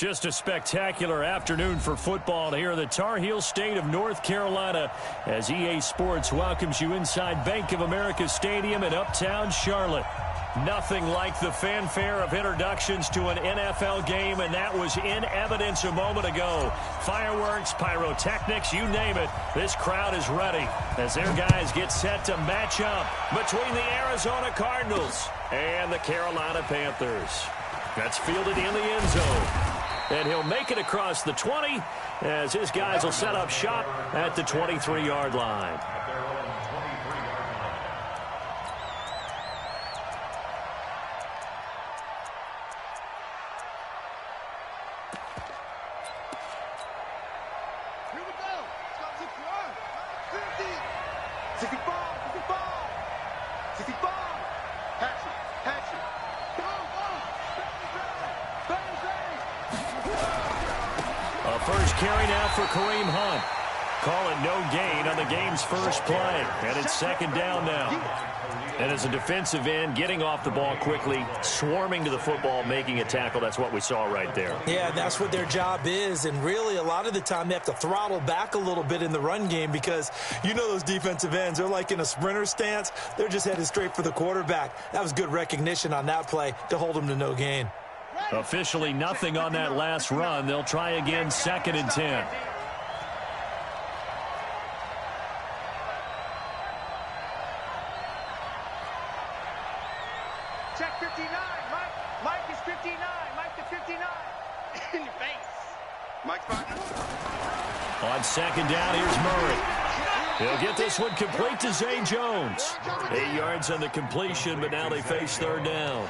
Just a spectacular afternoon for football here in the Tar Heel state of North Carolina as EA Sports welcomes you inside Bank of America Stadium in uptown Charlotte. Nothing like the fanfare of introductions to an NFL game, and that was in evidence a moment ago. Fireworks, pyrotechnics, you name it. This crowd is ready as their guys get set to match up between the Arizona Cardinals and the Carolina Panthers. That's fielded in the end zone. And he'll make it across the 20 as his guys will set up shop at the 23-yard line. Here we go. Stop the run. 50, 65, 65, Hatch it. A first carry now for Kareem Hunt. Call it no gain on the game's first play. And it's second down now. And as a defensive end, getting off the ball quickly, swarming to the football, making a tackle, that's what we saw right there. Yeah, that's what their job is. And really, a lot of the time, they have to throttle back a little bit in the run game because you know those defensive ends, they're like in a sprinter stance. They're just headed straight for the quarterback. That was good recognition on that play to hold them to no gain. Officially nothing on that last run. They'll try again, 2nd and 10. Check 59. Mike is 59. Mike to 59. In your face. Mike's partner. On second down, here's Murray. He'll get this one complete to Zay Jones. 8 yards on the completion, but now they face third down.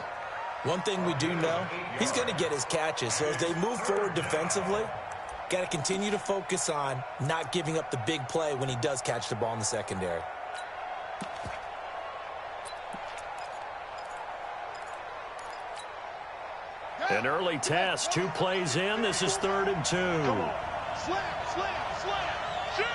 One thing we do know, he's going to get his catches. So as they move forward defensively, got to continue to focus on not giving up the big play when he does catch the ball in the secondary. An early test, 2 plays in. This is 3rd and 2. Slam. Shoot.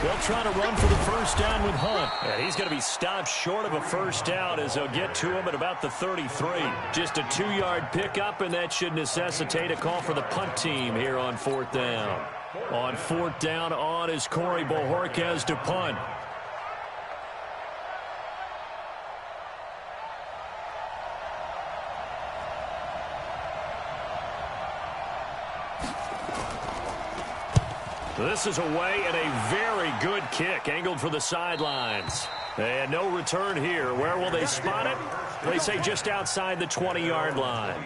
They'll try to run for the first down with Hunt. And he's going to be stopped short of a first down as they'll get to him at about the 33. Just a 2-yard pickup, and that should necessitate a call for the punt team here on 4th down. On 4th down, on is Corey Bojorquez to punt. This is away and a very good kick angled for the sidelines. And no return here. Where will they spot it? They say just outside the 20-yard line.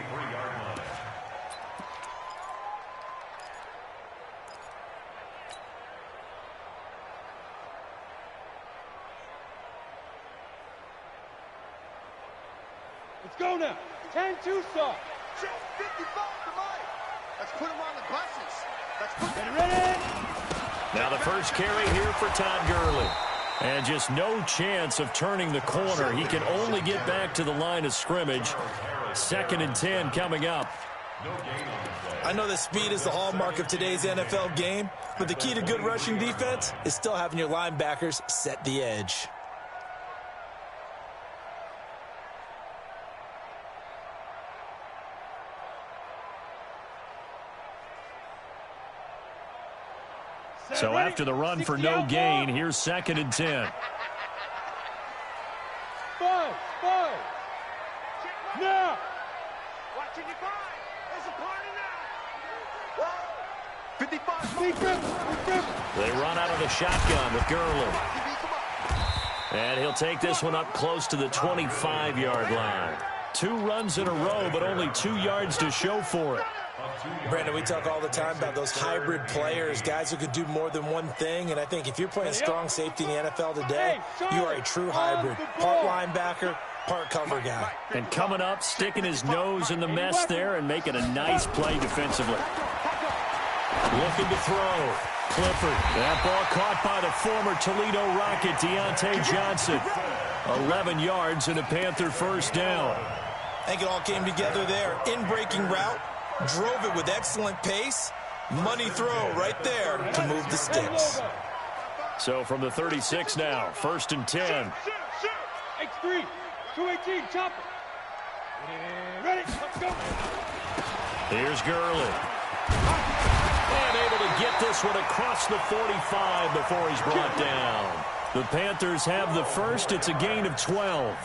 Let's go now. 10-2 start. Check 55 to Mike. Let's put him on the buses. Let's put him ready. Now the first carry here for Todd Gurley. And just no chance of turning the corner. He can only get back to the line of scrimmage. 2nd and 10 coming up. I know that speed is the hallmark of today's NFL game, but the key to good rushing defense is still having your linebackers set the edge. So after the run for no gain, here's 2nd and 10. Five. Now. Watching you five. There's a party now. 55. They run out of the shotgun with Gurley. And he'll take this one up close to the 25-yard line. 2 runs in a row, but only 2 yards to show for it. Brandon, we talk all the time about those hybrid players, guys who could do more than one thing, and I think if you're playing strong safety in the NFL today, you are a true hybrid. Part linebacker, part cover guy. And coming up, sticking his nose in the mess there and making a nice play defensively. Looking to throw. Clifford. That ball caught by the former Toledo Rocket, Deontay Johnson. 11 yards and a Panther first down. I think it all came together there. In-breaking route. Drove it with excellent pace. Money throw right there to move the sticks. So from the 36 now, 1st and 10. X3, 218, chopper. Ready, let's go. Here's Gurley. And able to get this one across the 45 before he's brought down. The Panthers have the first. It's a gain of 12.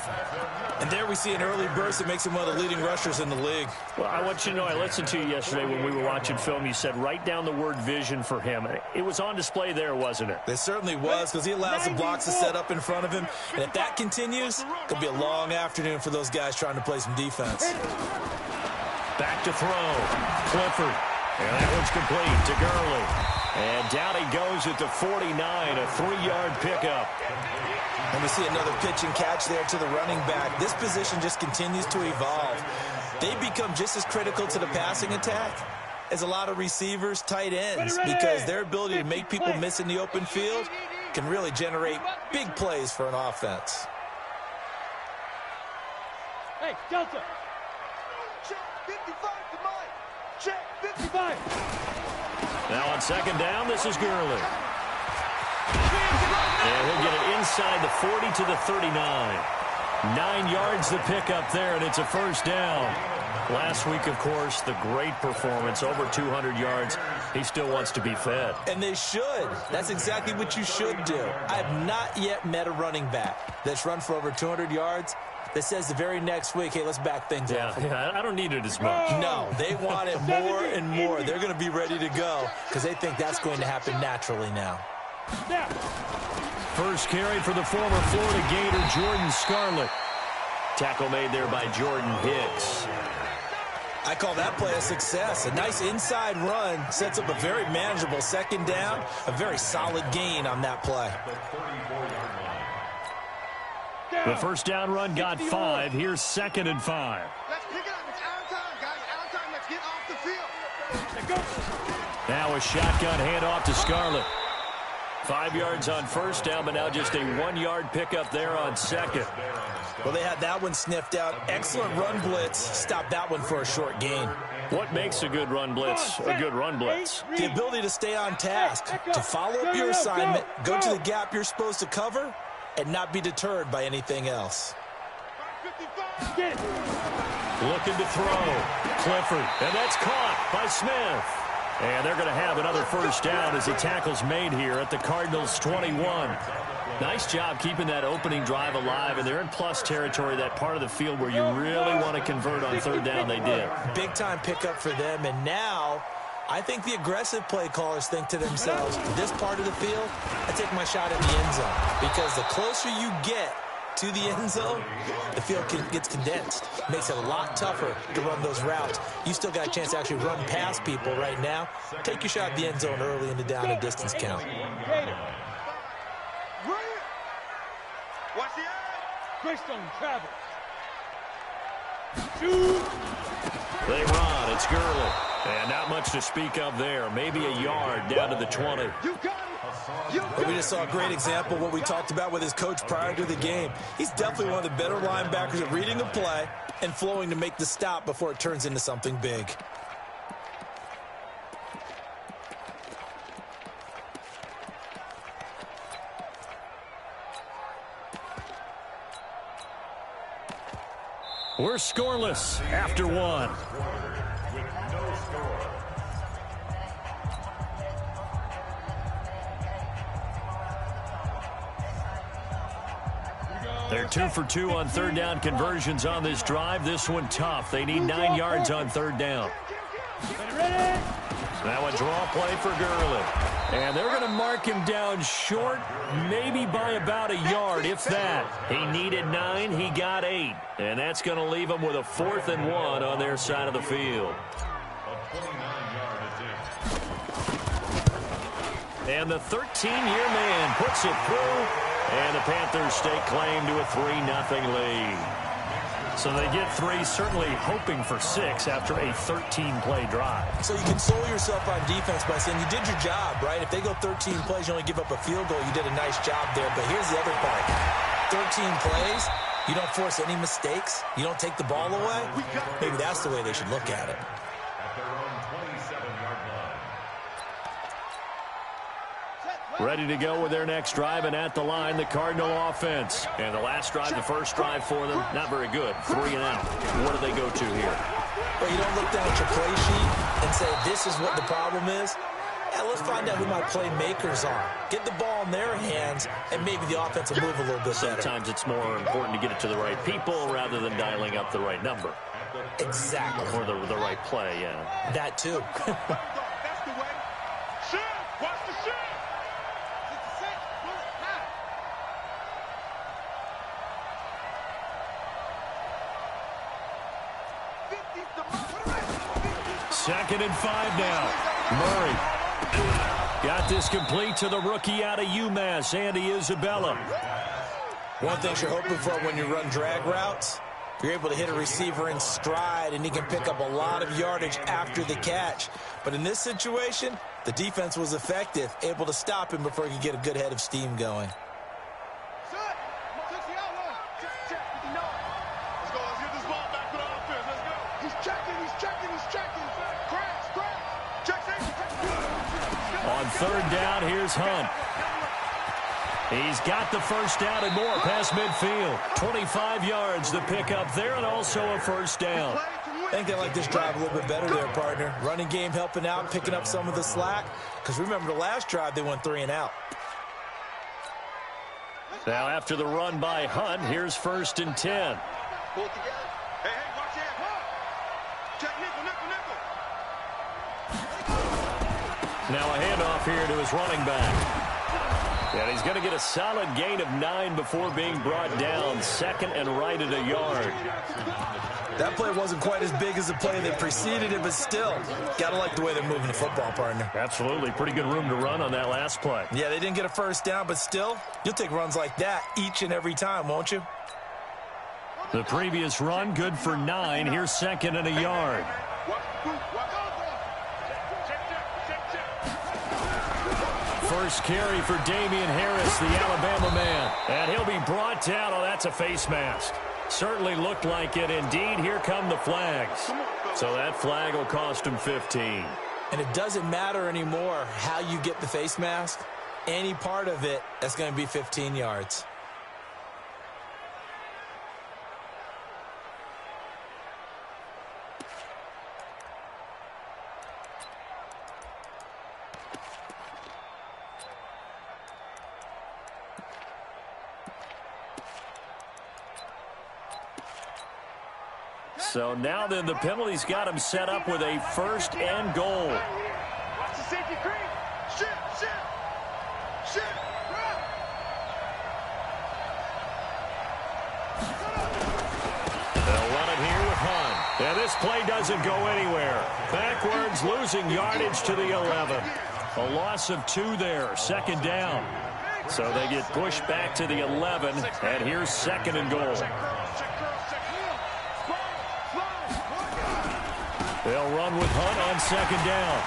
And there we see an early burst that makes him one of the leading rushers in the league. Well, I want you to know, I listened to you yesterday when we were watching film. You said write down the word vision for him. It was on display there, wasn't it? It certainly was, because he allows the blocks to set up in front of him. And if that continues, it could be a long afternoon for those guys trying to play some defense. Back to throw. Clifford. And that one's complete to Gurley. And down he goes at the 49, a 3-yard pickup. And we see another pitch and catch there to the running back. This position just continues to evolve. They become just as critical to the passing attack as a lot of receivers, tight ends, because their ability to make people miss in the open field can really generate big plays for an offense. Hey, Delta. Check 55 to Mike. Check 55. Now on second down, this is Gurley. And he'll get it inside the 40 to the 39. 9 yards the pickup there, and it's a first down. Last week, of course, the great performance, over 200 yards. He still wants to be fed. And they should. That's exactly what you should do. I have not yet met a running back that's run for over 200 yards that says the very next week, hey, let's back things up. Yeah, I don't need it as much. No, they want it more and more. They're going to be ready to go because they think that's going to happen naturally now. First carry for the former Florida Gator, Jordan Scarlett. Tackle made there by Jordan Hicks. I call that play a success. A nice inside run sets up a very manageable second down, a very solid gain on that play. The first down run got 5. Here's 2nd and 5. Let's pick it up. It's our time, guys. Our time. Let's get off the field. Let's go. Now a shotgun handoff to Scarlett. 5 yards on first down, but now just a 1-yard pickup there on second. Well, they had that one sniffed out. Excellent run blitz. Stopped that one for a short gain. What makes a good run blitz a good run blitz? The ability to stay on task, to follow up your assignment, go to the gap you're supposed to cover, and not be deterred by anything else. Looking to throw. Clifford, and that's caught by Smith. And they're going to have another first down as the tackle's made here at the Cardinals' 21. Nice job keeping that opening drive alive, and they're in plus territory, that part of the field where you really want to convert on third down. They did. Big-time pickup for them, and now I think the aggressive play callers think to themselves, this part of the field, I take my shot at the end zone, because the closer you get to the end zone, the field gets condensed. Makes it a lot tougher to run those routes. You still got a chance to actually run past people right now. Take your shot at the end zone early in the down and distance count. Watch the eye. Greystone travel. They run. It's Gurley. And not much to speak of there. Maybe a yard down to the 20. You got it. We just saw a great example of what we talked about with his coach prior to the game. He's definitely one of the better linebackers at reading a play and flowing to make the stop before it turns into something big. We're scoreless after 1. They're 2 for 2 on third down conversions on this drive. This one tough. They need 9 yards on third down. Now a draw play for Gurley. And they're going to mark him down short, maybe by about a yard, if that. He needed 9, he got 8. And that's going to leave him with a 4th and 1 on their side of the field. And the 13-year man puts it through. And the Panthers stake claim to a 3-0 lead. So they get 3, certainly hoping for 6 after a 13-play drive. So you console yourself on defense by saying you did your job, right? If they go 13 plays, you only give up a field goal, you did a nice job there. But here's the other part. 13 plays, you don't force any mistakes, you don't take the ball away. Maybe that's the way they should look at it. Set, Ready to go with their next drive, and at the line, the Cardinal offense. And the last drive, the first drive for them, not very good. 3 and out. What do they go to here? Well, you don't look down at your play sheet and say, this is what the problem is. Yeah, let's find out who my playmakers are. Get the ball in their hands, and maybe the offense will move a little bit better. Sometimes it's more important to get it to the right people rather than dialing up the right number. Exactly. Or the right play, yeah. That, too. That's the way. Shoot! Watch the shoot! Second and 5 now. Murray got this complete to the rookie out of UMass, Andy Isabella. One thing you're hoping for when you run drag routes, you're able to hit a receiver in stride, and he can pick up a lot of yardage after the catch. But in this situation, the defense was effective, able to stop him before he could get a good head of steam going. On third down, here's Hunt. He's got the first down and more past midfield. 25 yards the pickup there, and also a first down. I think they like this drive a little bit better there, partner. Running game helping out, picking up some of the slack. Because remember the last drive, they went 3 and out. Now after the run by Hunt, here's 1st and 10. Pull it together. Hey, watch it. Check nickel, nickel, nickel. Now a handoff here to his running back. And he's going to get a solid gain of 9 before being brought down. 2nd and right at a yard. That play wasn't quite as big as the play that preceded it, but still, got to like the way they're moving the football, partner. Absolutely. Pretty good room to run on that last play. Yeah, they didn't get a first down, but still, you'll take runs like that each and every time, won't you? The previous run, good for 9. Here's 2nd and a yard. First carry for Damian Harris, the Alabama man. And he'll be brought down. Oh, that's a face mask. Certainly looked like it. Indeed, here come the flags. So that flag will cost him 15. And it doesn't matter anymore how you get the face mask. Any part of it, that's going to be 15 yards. So now then the penalty's got him set up with a 1st and goal. Watch the safety creep. Shit. They'll run it here with Hunt. And this play doesn't go anywhere. Backwards, losing yardage to the 11. A loss of 2 there, 2nd down. So they get pushed back to the 11, and here's 2nd and goal. They'll run with Hunt on 2nd down.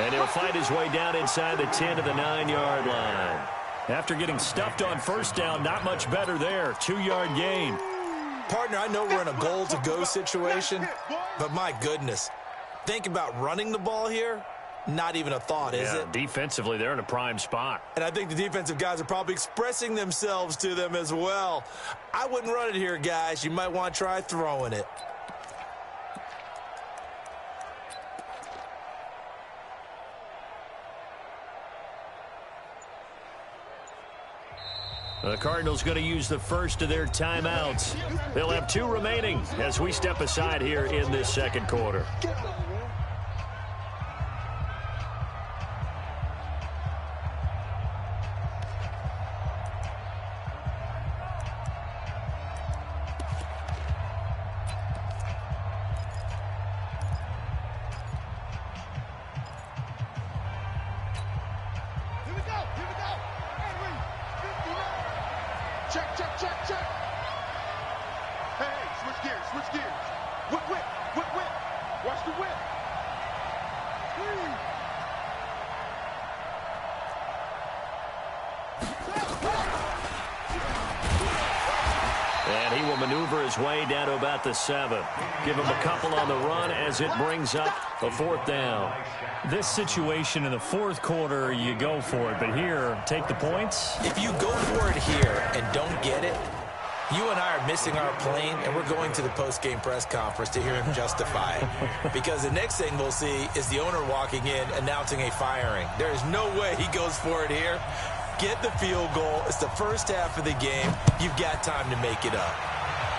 And he'll fight his way down inside the 10 to the 9-yard line. After getting stuffed on 1st down, not much better there. 2-yard gain. Partner, I know we're in a goal-to-go situation, but my goodness. Think about running the ball here. Not even a thought, is it? Defensively, they're in a prime spot. And I think the defensive guys are probably expressing themselves to them as well. I wouldn't run it here, guys. You might want to try throwing it. The Cardinals going to use the first of their timeouts. They'll have 2 remaining as we step aside here in this 2nd quarter. Check. Hey, switch gears. Whip. Watch the whip. And he will maneuver his way down to about the 7. Give him a couple on the run as it brings up a 4th down. This situation in the 4th quarter, you go for it. But here, take the points. If you go for it here and don't get it, you and I are missing our plane, and we're going to the post-game press conference to hear him justify it. Because the next thing we'll see is the owner walking in announcing a firing. There is no way he goes for it here. Get the field goal. It's the first half of the game. You've got time to make it up.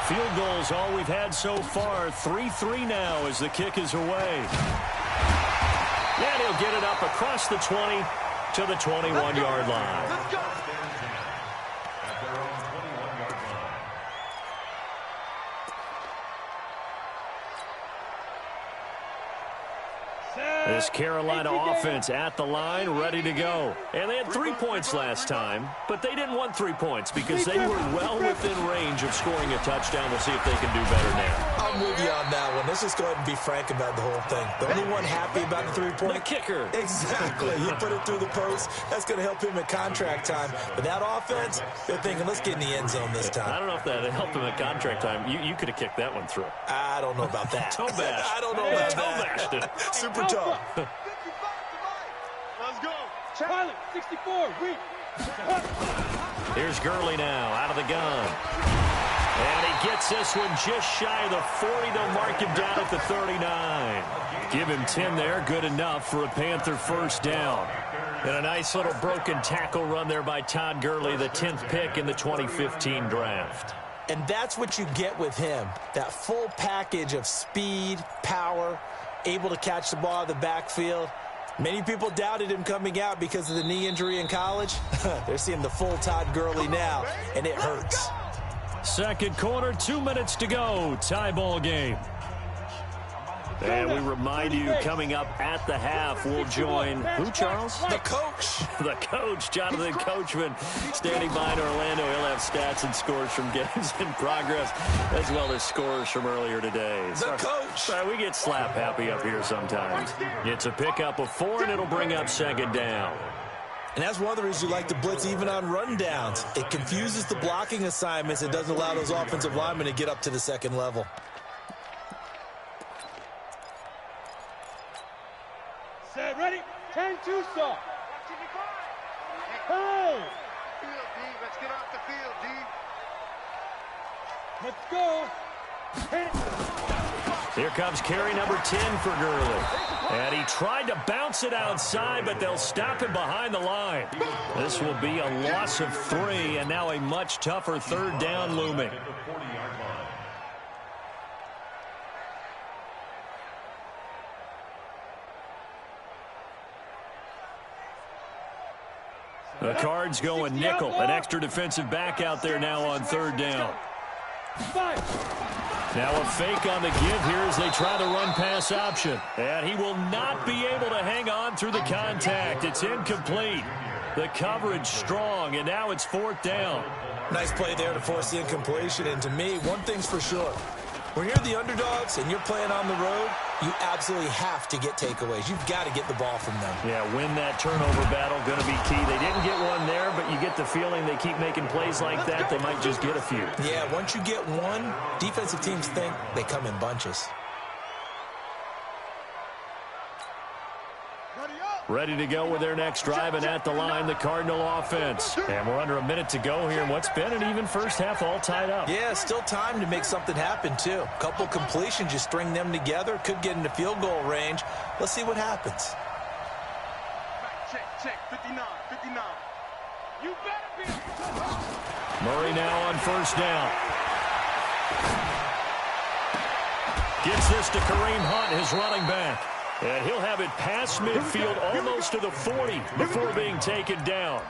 Field goals all we've had so far. 3-3 now as the kick is away. And he'll get it up across the 20 to the 21-yard line. Let's go. This Carolina offense at the line, ready to go. And they had 3 points last time, but they didn't want 3 points because they were well within range of scoring a touchdown. We'll see if they can do better now. I'm with you on that one. Let's just go ahead and be frank about the whole thing. The only one happy about the 3-point? The kicker. Exactly. You put it through the post. That's going to help him at contract time. But that offense, they're thinking, let's get in the end zone this time. I don't know if that helped him at contract time. You could have kicked that one through. I don't know about that. Toe bash. I don't know about Toe that. bashed it. Super tough. 55 to Let's go. Pilot, 64, read. Here's Gurley now out of the gun. And he gets this one just shy of the 40. They'll mark him down at the 39. Give him 10 there. Good enough for a Panther first down. And a nice little broken tackle run there by Todd Gurley, the 10th pick in the 2015 draft. And that's what you get with him. That full package of speed, power, able to catch the ball out of the backfield. Many people doubted him coming out because of the knee injury in college. They're seeing the full Todd Gurley now, and it hurts. Second quarter, 2 minutes to go. Tie ball game. And we remind you, coming up at the half, we'll join who, Charles? The coach. The coach, Jonathan Coachman, standing by in Orlando. He'll have stats and scores from games in progress, as well as scores from earlier today. The coach. Sorry, we get slap happy up here sometimes. It's a pickup of 4, and it'll bring up second down. And that's one of the reasons you like to blitz even on rundowns. It confuses the blocking assignments. It doesn't allow those offensive linemen to get up to the second level. Set, ready, 10-2 start. Hey! Field, D. Let's get off the field, D. Let's go. Here comes carry number 10 for Gurley. And he tried to bounce it outside, but they'll stop him behind the line. This will be a loss of 3, and now a much tougher third down looming. The Cards going nickel. An extra defensive back out there now on third down. Now a fake on the give here as they try the run pass option. And he will not be able to hang on through the contact. It's incomplete. The coverage strong, and now it's 4th down. Nice play there to force the incompletion. And to me, one thing's for sure. When you're the underdogs and you're playing on the road, you absolutely have to get takeaways. You've got to get the ball from them. Yeah, win that turnover battle, going to be key. They didn't get one there, but you get the feeling they keep making plays like that, they might just get a few. Yeah, once you get one, defensive teams think they come in bunches. Ready to go with their next drive, and at the line, the Cardinal offense. And we're under a minute to go here, and what's been an even first half all tied up. Yeah, still time to make something happen, too. A couple completions, just string them together. Could get into field goal range. Let's see what happens. Check, 59. You better be. Murray now on first down. Gets this to Kareem Hunt, his running back. And he'll have it past midfield almost to the 40 before being taken down.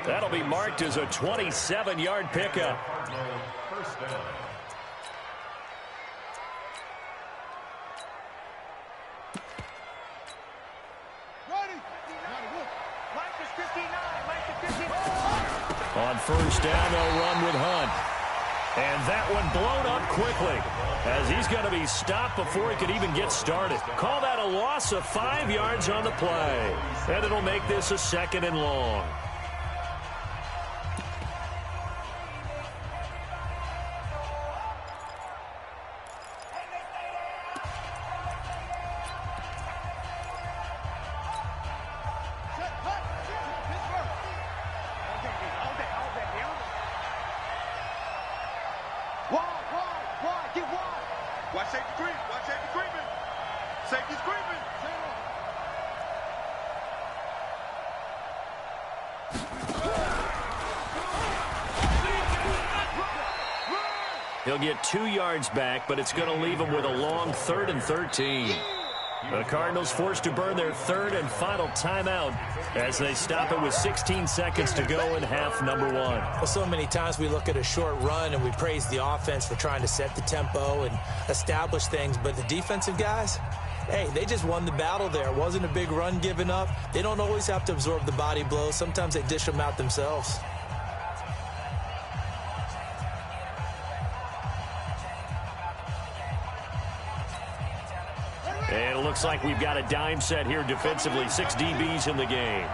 That'll be marked as a 27-yard pickup. On first down, they'll run with Hunt. And that one blown up quickly as he's going to be stopped before he could even get started. Call that a loss of 5 yards on the play. And it'll make this a 2nd and long. safety creep. Watch safety creeping. Safety's creeping. He'll get 2 yards back, but it's going to leave him with a long 3rd and 13. The Cardinals forced to burn their 3rd and final timeout as they stop it with 16 seconds to go in half number 1. Well, so many times we look at a short run and we praise the offense for trying to set the tempo and establish things, but the defensive guys, hey, they just won the battle there. It wasn't a big run given up. They don't always have to absorb the body blows. Sometimes they dish them out themselves. And it looks like we've got a dime set here defensively. 6 DBs in the game.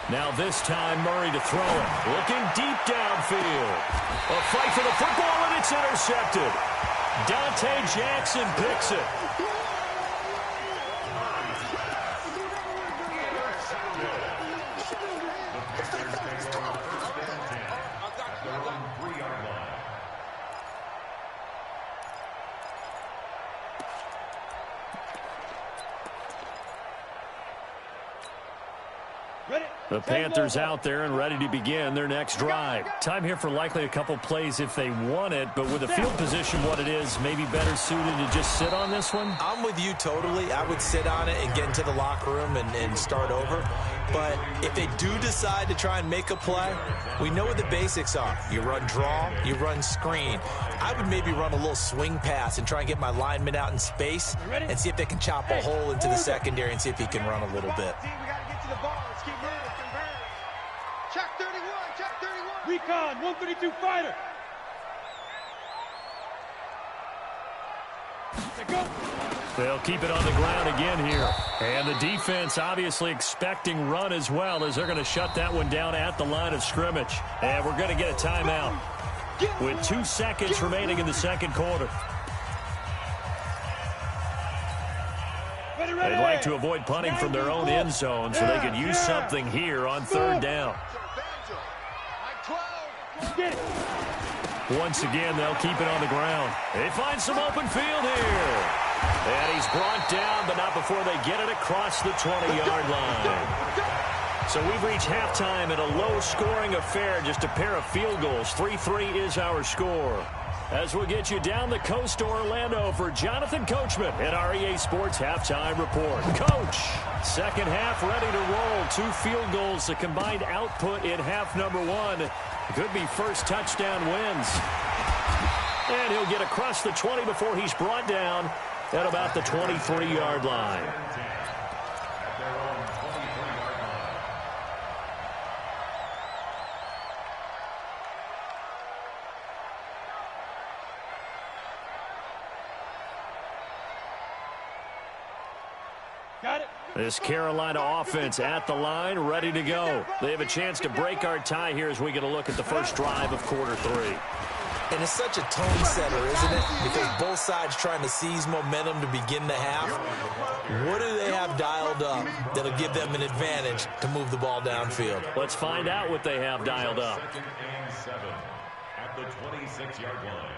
Now this time Murray to throw it. Looking deep downfield. A fight for the football, and it's intercepted. Dante Jackson picks it. The Panthers out there and ready to begin their next drive. Time here for likely a couple plays if they want it, but with the field position what it is, maybe better suited to just sit on this one? I'm with you totally. I would sit on it and get into the locker room and start over. But if they do decide to try and make a play, we know what the basics are. You run draw, you run screen. I would maybe run a little swing pass and try and get my lineman out in space and see if they can chop a hole into the secondary and see if he can run a little bit. We got to get to the ball. Let's keep moving. Check 31. Check 31. Recon, 132 fighter. Go. They'll keep it on the ground again here. And the defense obviously expecting run as well, as they're going to shut that one down at the line of scrimmage. And we're going to get a timeout with 2 seconds remaining in the second quarter. They'd like to avoid punting from their own end zone so they could use something here on 3rd down. Once again, they'll keep it on the ground. They find some open field here. And he's brought down, but not before they get it across the 20-yard line. So we've reached halftime in a low-scoring affair, just a pair of field goals. 3-3 is our score. As we'll get you down the coast to Orlando for Jonathan Coachman at our EA Sports Halftime Report. Coach, second half ready to roll. 2 field goals, the combined output in half number 1. Could be first touchdown wins. And he'll get across the 20 before he's brought down at about the 23-yard line. Got it. This Carolina offense at the line, ready to go. They have a chance to break our tie here as we get a look at the first drive of quarter 3. And it's such a tone setter, isn't it? Because both sides trying to seize momentum to begin the half. What do they have dialed up that'll give them an advantage to move the ball downfield? Let's find out what they have dialed up. 2nd and 7 at the 26-yard line.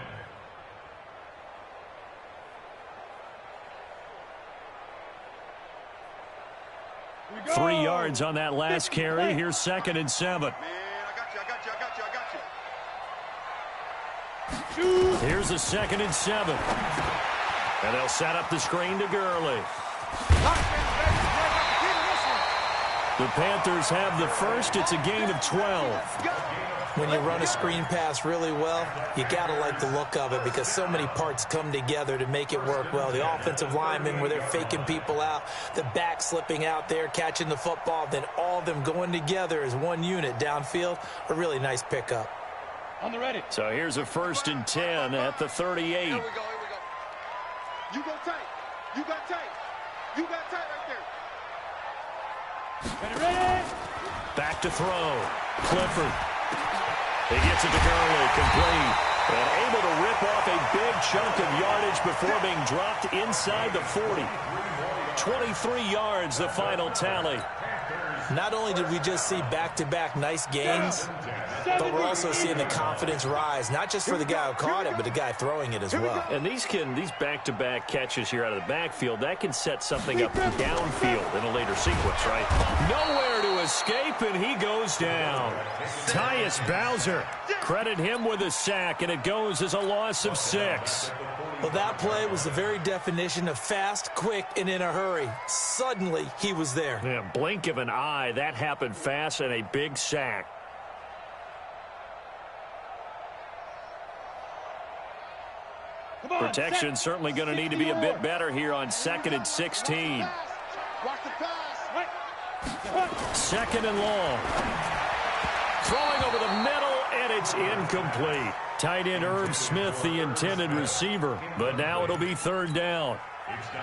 3 yards on that last carry. Here's 2nd and 7. Man, I got you. Here's a 2nd and 7. And they'll set up the screen to Gurley. The Panthers have the first. It's a gain of 12. When you run a screen pass really well, you got to like the look of it because so many parts come together to make it work well. The offensive linemen where they're faking people out, the back slipping out there, catching the football, then all of them going together as one unit downfield. A really nice pickup. On the ready. So here's a 1st and 10 at the 38. Here we go. You go tight. You got tight. You got tight right there. Ready. Back to throw. Clifford. He gets it to Gurley, complete. And able to rip off a big chunk of yardage before being dropped inside the 40. 23 yards, the final tally. Not only did we just see back-to-back nice gains, but we're also seeing the confidence rise, not just for the guy who caught it, but the guy throwing it as well. And these back-to-back catches here out of the backfield, that can set something up downfield in a later sequence, right? Nowhere to escape, and he goes down. Tyus Bowser, credit him with a sack, and it goes as a loss of 6. Well, that play was the very definition of fast, quick, and in a hurry. Suddenly, he was there. Yeah, blink of an eye, that happened fast, and a big sack. Protection certainly going to need to be a bit better here on 2nd and 16. Second and long. Throwing over the middle, and it's incomplete. Tight end Irv Smith, the intended receiver, but now it'll be 3rd down.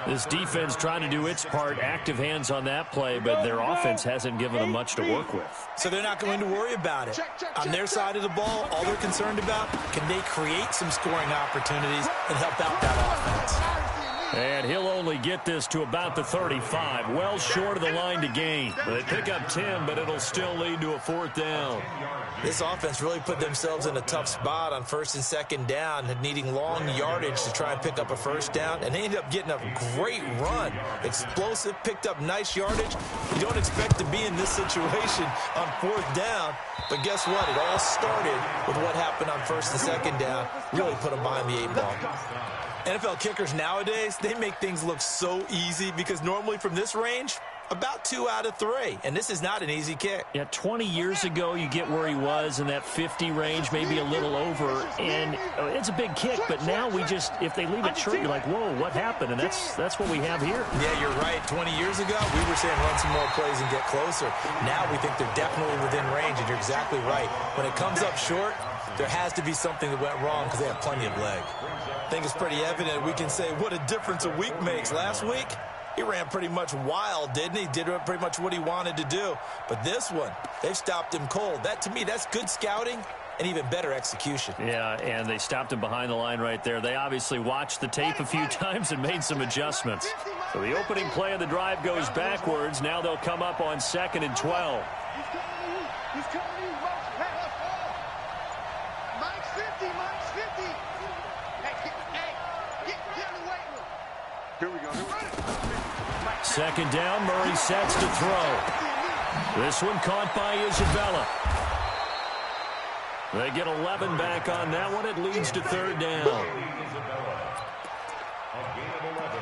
This defense trying to do its part, active hands on that play, but their offense hasn't given them much to work with. So they're not going to worry about it. On their side of the ball, all they're concerned about, can they create some scoring opportunities and help out that offense? And he'll only get this to about the 35, well short of the line to gain. They pick up 10, but it'll still lead to a 4th down. This offense really put themselves in a tough spot on 1st and 2nd down, needing long yardage to try and pick up a 1st down, and they ended up getting a great run. Explosive, picked up nice yardage. You don't expect to be in this situation on 4th down, but guess what? It all started with what happened on 1st and 2nd down. Really put them behind the 8 ball. NFL kickers nowadays, they make things look so easy because normally from this range, about 2 out of 3. And this is not an easy kick. Yeah, 20 years ago, you get where he was in that 50 range, maybe a little over. And it's a big kick, but now we just, if they leave it short, you're like, whoa, what happened? And that's what we have here. Yeah, you're right. 20 years ago, we were saying run some more plays and get closer. Now we think they're definitely within range, and you're exactly right. When it comes up short, there has to be something that went wrong because they have plenty of leg. I think it's pretty evident. We can say what a difference a week makes. Last week, he ran pretty much wild, didn't he? Did pretty much what he wanted to do. But this one, they've stopped him cold. That, to me, that's good scouting and even better execution. Yeah, and they stopped him behind the line right there. They obviously watched the tape a few times and made some adjustments. So the opening play of the drive goes backwards. Now they'll come up on 2nd and 12. He's coming to you. Mike's 50. Mike's 50. Hey, get in the weight room. Here we go. 2nd down, Murray sets to throw. This one caught by Isabella. They get 11 back on that one. It leads to 3rd down. A gain of 11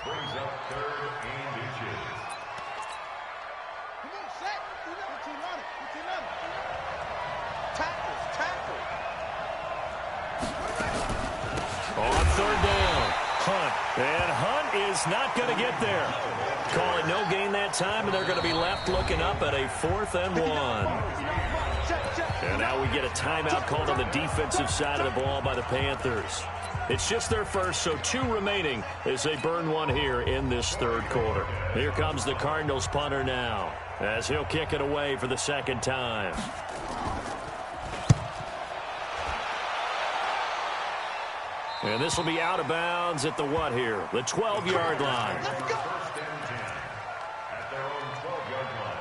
brings up 3rd and inches. Come on, set. Tackle. On 3rd down, Hunt. And Hunt is not going to get there. Call it no gain that time, and they're going to be left looking up at a 4th and 1. And now we get a timeout called on the defensive side of the ball by the Panthers. It's just their first, so 2 remaining as they burn one here in this 3rd quarter. Here comes the Cardinals punter now as he'll kick it away for the 2nd time. And this will be out of bounds at the what here? The 12-yard line. First and 10 at their own 12-yard line.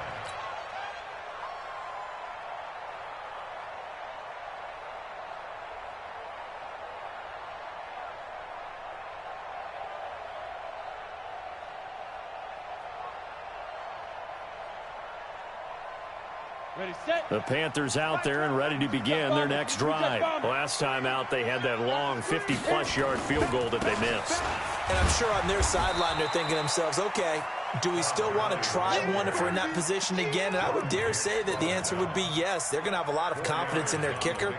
Ready, set. The Panthers out there and ready to begin their next drive. Last time out, they had that long 50-plus yard field goal that they missed. And I'm sure on their sideline they're thinking to themselves, okay, do we still want to try one if we're in that position again? And I would dare say that the answer would be yes. They're going to have a lot of confidence in their kicker.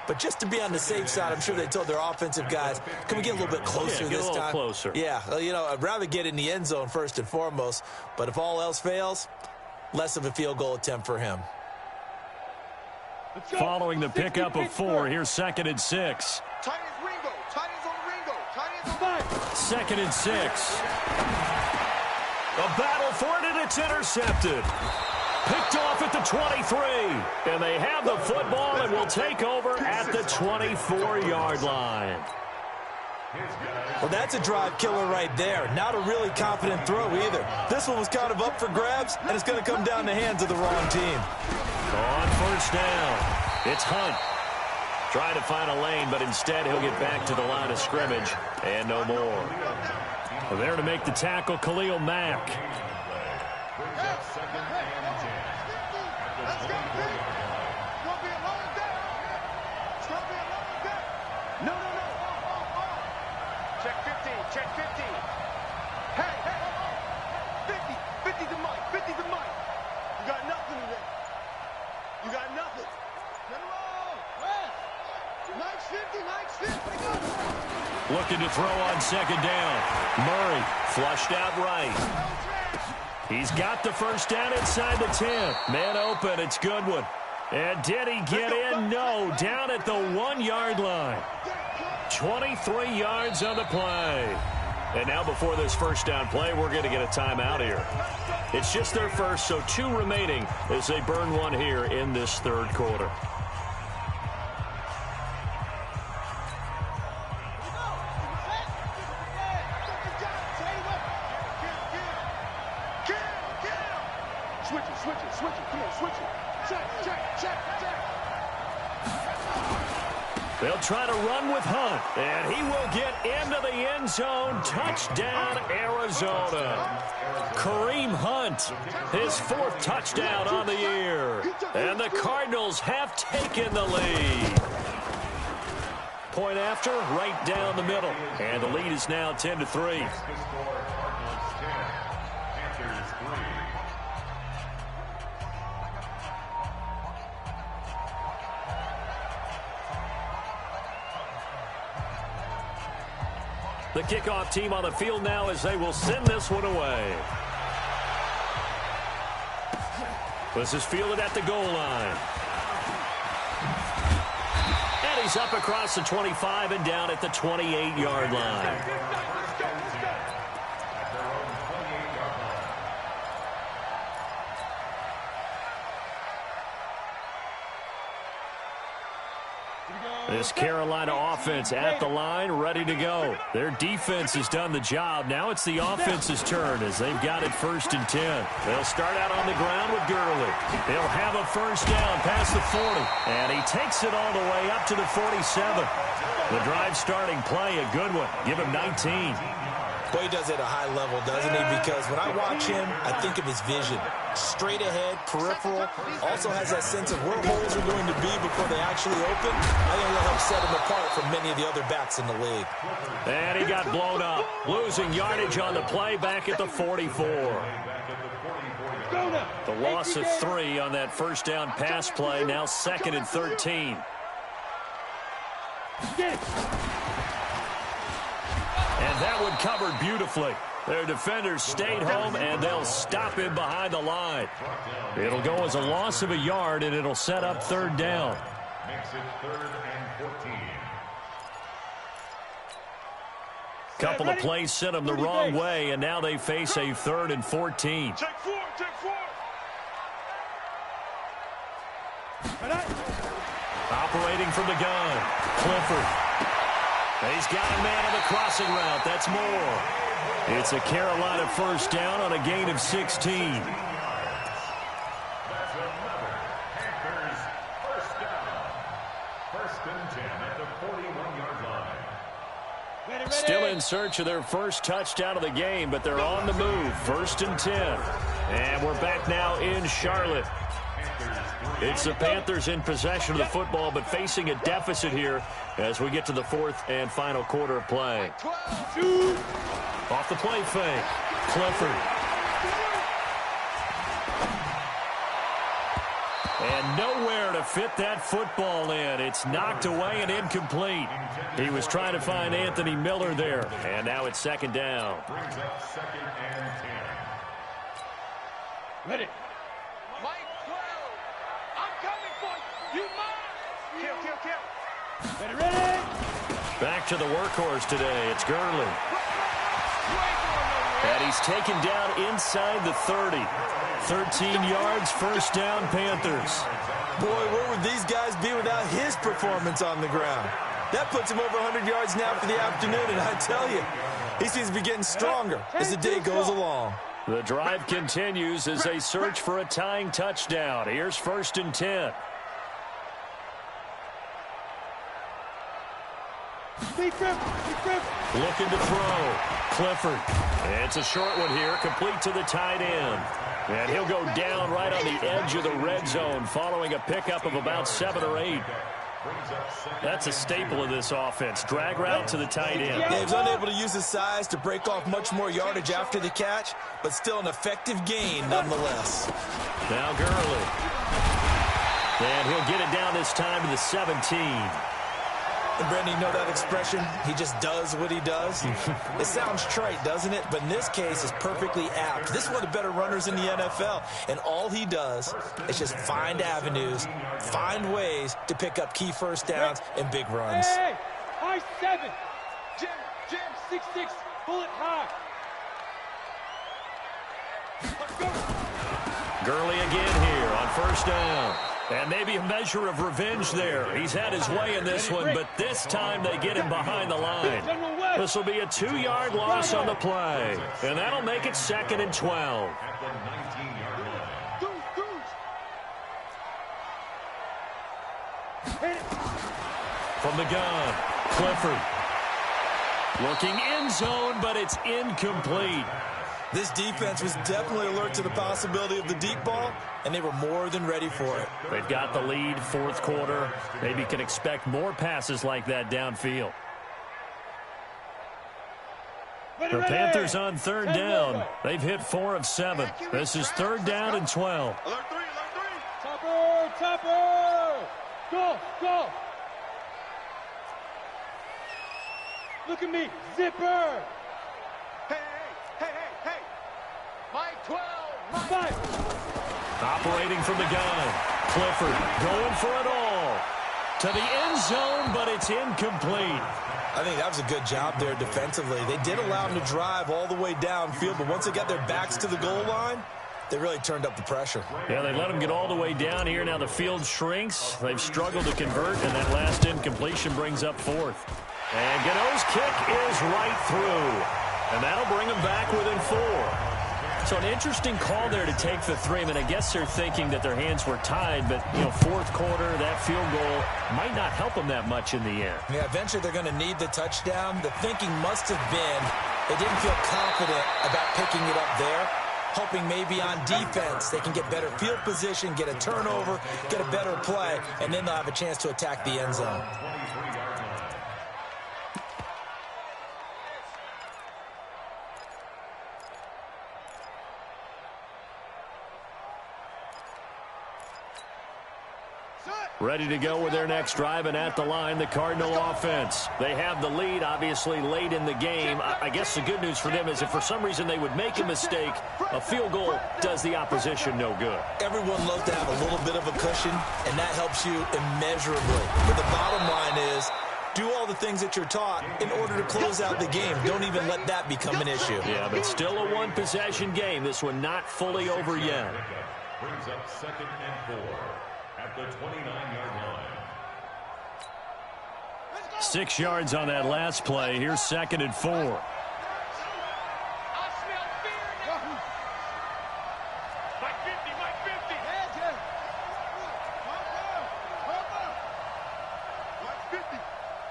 But just to be on the safe side, I'm sure they told their offensive guys, can we get a little bit closer this time? Closer. Yeah, well, I'd rather get in the end zone first and foremost. But if all else fails, less of a field goal attempt for him. Following the pickup of 4, here's 2nd and 6. Tight ends Ringo. Tight ends on Ringo. Tight ends on 2nd and 6. A battle for it, and it's intercepted. Picked off at the 23. And they have the football and will take over at the 24-yard line. Well, that's a drive killer right there. Not a really confident throw either. This one was kind of up for grabs, and it's going to come down the hands of the wrong team. On first down, it's Hunt. Trying to find a lane, but instead he'll get back to the line of scrimmage and no more. Well, there to make the tackle, Khalil Mack. Check 15, check 15. Hey, 50 to Mike, 50 to Mike. You got nothing today. You got nothing. Get him on. Nice 50. Looking to throw on second down. Murray flushed out right. He's got the first down inside the 10. Man open, it's Goodwin. And did he get in? No, down at the 1-yard line. 23 yards on the play. And now before this first down play, we're going to get a timeout here. It's just their first, so 2 remaining as they burn one here in this third quarter. Switch it. Come on, switch it. Check. They'll try to run with Hunt, and he will get into the end zone. Touchdown, Arizona. Kareem Hunt, his 4th touchdown on the year. And the Cardinals have taken the lead. Point after, right down the middle. And the lead is now 10-3. The kickoff team on the field now as they will send this one away. This is fielded at the goal line. And he's up across the 25 and down at the 28-yard line. This Carolina offense at the line, ready to go. Their defense has done the job. Now it's the offense's turn as they've got it 1st and 10. They'll start out on the ground with Gurley. They'll have a first down past the 40. And he takes it all the way up to the 47. The drive starting play, a good one. Give him 19. Boy, he does it at a high level, doesn't he? Because when I watch him, I think of his vision. Straight ahead, peripheral. Also has that sense of where holes are going to be before they actually open. I think that'll help set him apart from many of the other backs in the league. And he got blown up. Losing yardage on the play back at the 44. The loss of 3 on that first down pass play. Now 2nd and 13. And that one covered beautifully. Their defenders stayed home, and they'll stop him behind the line. It'll go as a loss of a yard, and it'll set up 3rd down. Makes it 3rd and 14. Couple of plays sent them the wrong way, and now they face a 3rd and 14. Check 4. Operating from the gun, Clifford. He's got a man on the crossing route. That's more. It's a Carolina first down on a gain of 16. That's another Panthers first down. 1st and 10 at the 41-yard line. Still in search of their first touchdown of the game, but they're on the move. 1st and 10. And we're back now in Charlotte. It's the Panthers in possession of the football, but facing a deficit here as we get to the 4th and final quarter of play. Off the play fake, Clifford. And nowhere to fit that football in. It's knocked away and incomplete. He was trying to find Anthony Miller there, and now it's 2nd down. Brings up 2nd and 10. Ready. Mike 12. I'm coming for you. You must. Kill. Ready. Back to the workhorse today. It's Gurley. And he's taken down inside the 30. 13 yards, first down, Panthers. Boy, where would these guys be without his performance on the ground? That puts him over 100 yards now for the afternoon, and I tell you, he seems to be getting stronger as the day goes along. The drive continues as they search for a tying touchdown. Here's 1st and 10. Looking to throw. Clifford. It's a short one here, complete to the tight end. And he'll go down right on the edge of the red zone following a pickup of about 7 or 8. That's a staple of this offense. Drag route to the tight end. Yeah, he was unable to use his size to break off much more yardage after the catch, but still an effective gain nonetheless. Now Gurley. And he'll get it down this time to the 17. And Brandon, you know that expression? He just does what he does. It sounds trite, doesn't it? But in this case, it's perfectly apt. This is one of the better runners in the NFL. And all he does is just find avenues, find ways to pick up key first downs and big runs. Hey, high 7. Jam, 6-6, bullet high. Let's go. Gurley again here on first down. And maybe a measure of revenge there. He's had his way in this one, but this time they get him behind the line. This will be a 2-yard loss on the play. And that'll make it 2nd and 12. From the gun, Clifford. Looking end zone, but it's incomplete. This defense was definitely alert to the possibility of the deep ball, and they were more than ready for it. They've got the lead, 4th quarter. Maybe can expect more passes like that downfield. The Panthers on 3rd down. They've hit 4 of 7. This is 3rd down and 12. Alert 3. Topper. Go. Look at me, zipper. Hey. Mike 12. Operating from the gun. Clifford going for it all. To the end zone, but it's incomplete. I think that was a good job there defensively. They did allow him to drive all the way downfield, but once they got their backs to the goal line, they really turned up the pressure. Yeah, they let him get all the way down here. Now the field shrinks. They've struggled to convert, and that last incompletion brings up 4th. And Gano's kick is right through. And that'll bring them back within 4. So an interesting call there to take the 3. I mean, I guess they're thinking that their hands were tied, but, 4th quarter, that field goal might not help them that much in the end. Yeah, eventually they're going to need the touchdown. The thinking must have been they didn't feel confident about picking it up there, hoping maybe on defense they can get better field position, get a turnover, get a better play, and then they'll have a chance to attack the end zone. Ready to go with their next drive, and at the line, the Cardinal offense. They have the lead, obviously, late in the game. I guess the good news for them is if for some reason they would make a mistake, a field goal does the opposition no good. Everyone loves to have a little bit of a cushion, and that helps you immeasurably. But the bottom line is, do all the things that you're taught in order to close out the game. Don't even let that become an issue. Yeah, but still a one-possession game. This one not fully over yet. Brings up 2nd and 4 at the 29-yard line. 6 yards on that last play. Here's 2nd and 4.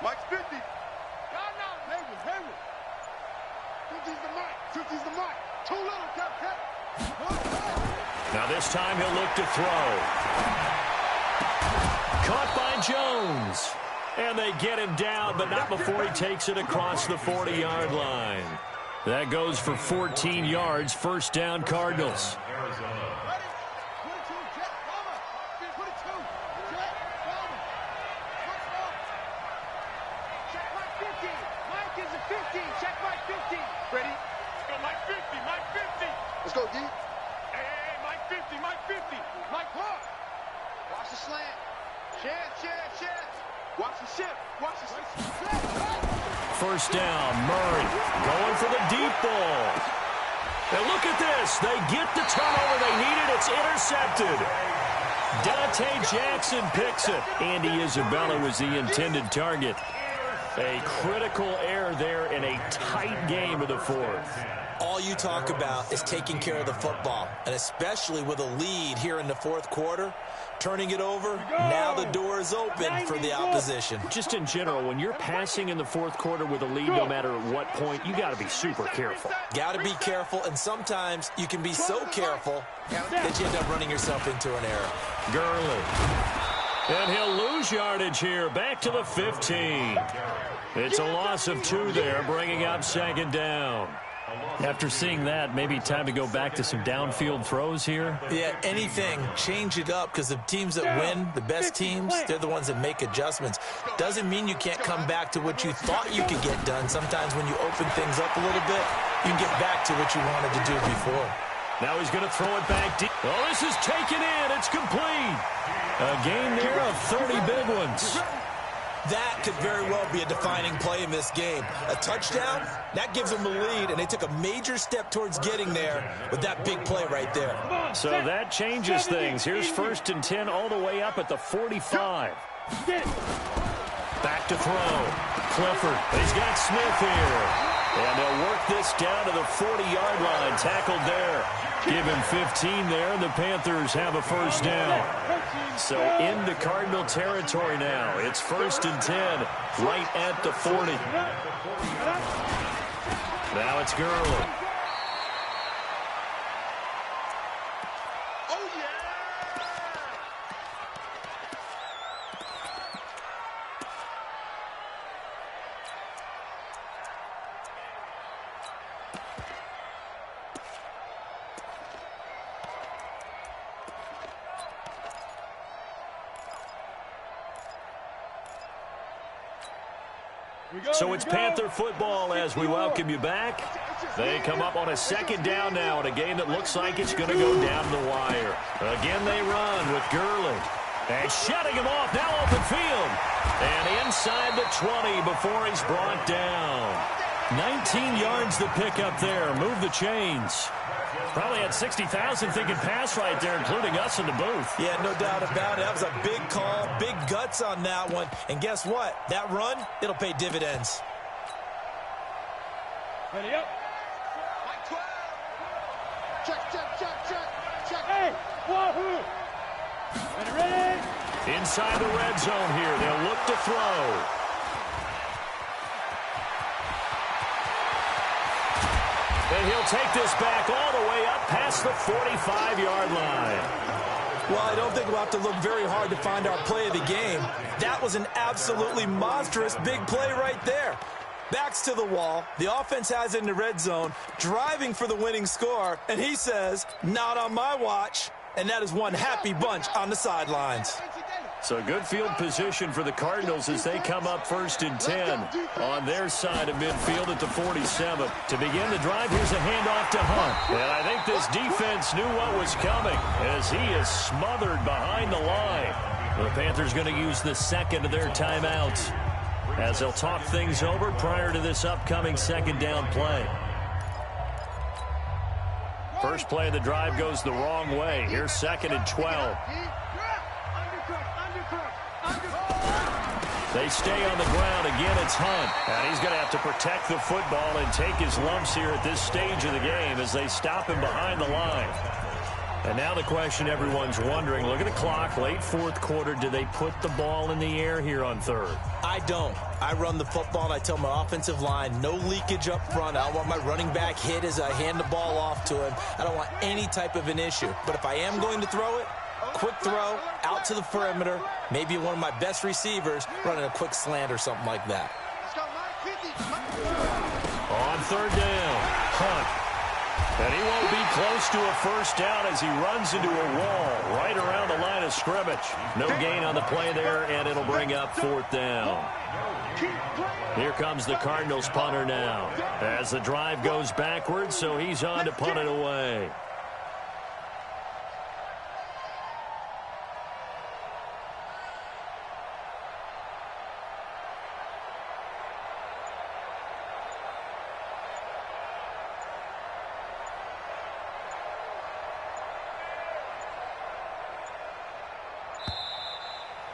Mike's 50. Hayward. 50's the Mike. 50's the Mike. Too little, Cap. Now this time he'll look to throw. Caught by Jones. And they get him down, but not before he takes it across the 40-yard line. That goes for 14 yards. First down, Cardinals. Let's go, D. Hey, Mike 50. Mike hard. Watch the slant. Chance. Watch the ship. First down, Murray going for the deep ball. And look at this. They get the turnover they needed. It's intercepted. Dante Jackson picks it. Andy Isabella was the intended target. A critical error there in a tight game of the fourth. All you talk about is taking care of the football, and especially with a lead here in the fourth quarter, turning it over, now the door is open for the opposition. Just in general, when you're passing in the fourth quarter with a lead, no matter at what point, you got to be super careful. Got to be careful, and sometimes you can be so careful that you end up running yourself into an error. Gurley. And he'll lose yardage here, back to the 15. It's a loss of 2 there, bringing up second down. After seeing that, maybe time to go back to some downfield throws here. Yeah, anything. Change it up, because the teams that win, the best teams, they're the ones that make adjustments. Doesn't mean you can't come back to what you thought you could get done. Sometimes when you open things up a little bit, you can get back to what you wanted to do before. Now he's going to throw it back deep. Oh, this is taken in. It's complete. A gain there of 30 big ones. That could very well be a defining play in this game. A touchdown, that gives them the lead, and they took a major step towards getting there with that big play right there. So that changes things. Here's 1st and 10 all the way up at the 45. Back to throw. Clifford. He's got Smith here. And they'll work this down to the 40-yard line. Tackled there. Give him 15 there, and the Panthers have a first down. So into Cardinal territory now. It's 1st and 10, right at the 40. Now it's Gurley. Oh, yeah! So it's Panther football as we welcome you back. They come up on a second down now in a game that looks like it's going to go down the wire. Again, they run with Gurley. And shutting him off, now open field. And inside the 20 before he's brought down. 19 yards to pick up there. Move the chains. Probably had 60,000 thinking pass right there, including us in the booth. Yeah, no doubt about it. That was a big call, big guts on that one. And guess what? That run, it'll pay dividends. Ready up. Mike 12. Check. Hey, wahoo. Ready. Inside the red zone here. They'll look to throw. And he'll take this back all the way up past the 45-yard line. Well, I don't think we'll have to look very hard to find our play of the game. That was an absolutely monstrous big play right there. Backs to the wall. The offense has it in the red zone, driving for the winning score. And he says, not on my watch. And that is one happy bunch on the sidelines. So good field position for the Cardinals as they come up 1st and 10 on their side of midfield at the 47. To begin the drive, here's a handoff to Hunt. And I think this defense knew what was coming as he is smothered behind the line. The Panthers going to use the second of their timeouts as they'll talk things over prior to this upcoming second down play. First play of the drive goes the wrong way. Here's 2nd and 12. They stay on the ground. Again, it's Hunt. And he's going to have to protect the football and take his lumps here at this stage of the game as they stop him behind the line. And now the question everyone's wondering, look at the clock, late fourth quarter, do they put the ball in the air here on 3rd? I don't. I run the football, and I tell my offensive line, no leakage up front. I don't want my running back hit as I hand the ball off to him. I don't want any type of an issue. But if I am going to throw it, quick throw, out to the perimeter, maybe one of my best receivers running a quick slant or something like that. On 3rd down, Hunt. And he won't be close to a first down as he runs into a wall right around the line of scrimmage. No gain on the play there, and it'll bring up 4th down. Here comes the Cardinals punter now as the drive goes backwards, so he's on to punt it away.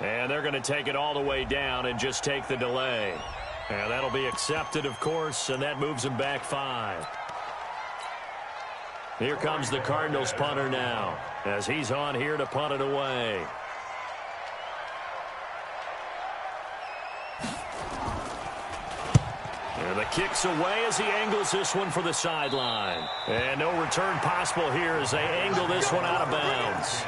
And they're going to take it all the way down and just take the delay. And that'll be accepted, of course, and that moves them back 5. Here comes the Cardinals punter now, as he's on here to punt it away. And the kick's away as he angles this one for the sideline. And no return possible here as they angle this one out of bounds.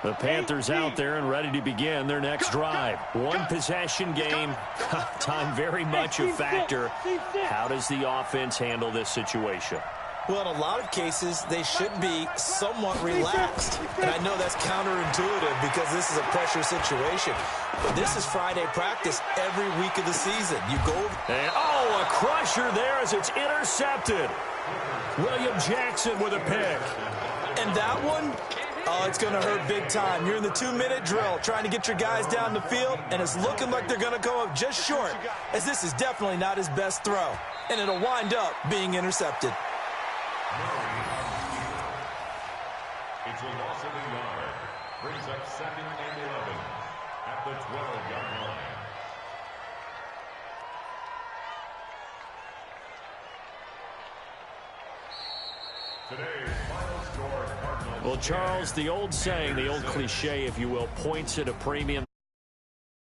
The Panthers out there and ready to begin their next drive. One possession game. Time very much a factor. How does the offense handle this situation? Well, in a lot of cases, they should be somewhat relaxed. And I know that's counterintuitive because this is a pressure situation. But this is Friday practice every week of the season. You go... And, oh, a crusher there as it's intercepted. William Jackson with a pick. And that one... oh, it's going to hurt big time. You're in the 2-minute drill trying to get your guys down the field, and it's looking like they're going to go up just short, as this is definitely not his best throw, and it'll wind up being intercepted. It's a loss of a yard. Brings up 2nd and 11 at the 12-yard line. Today's final score, Cardinals. Well, Charles, the old saying, the old cliche, if you will, points at a premium.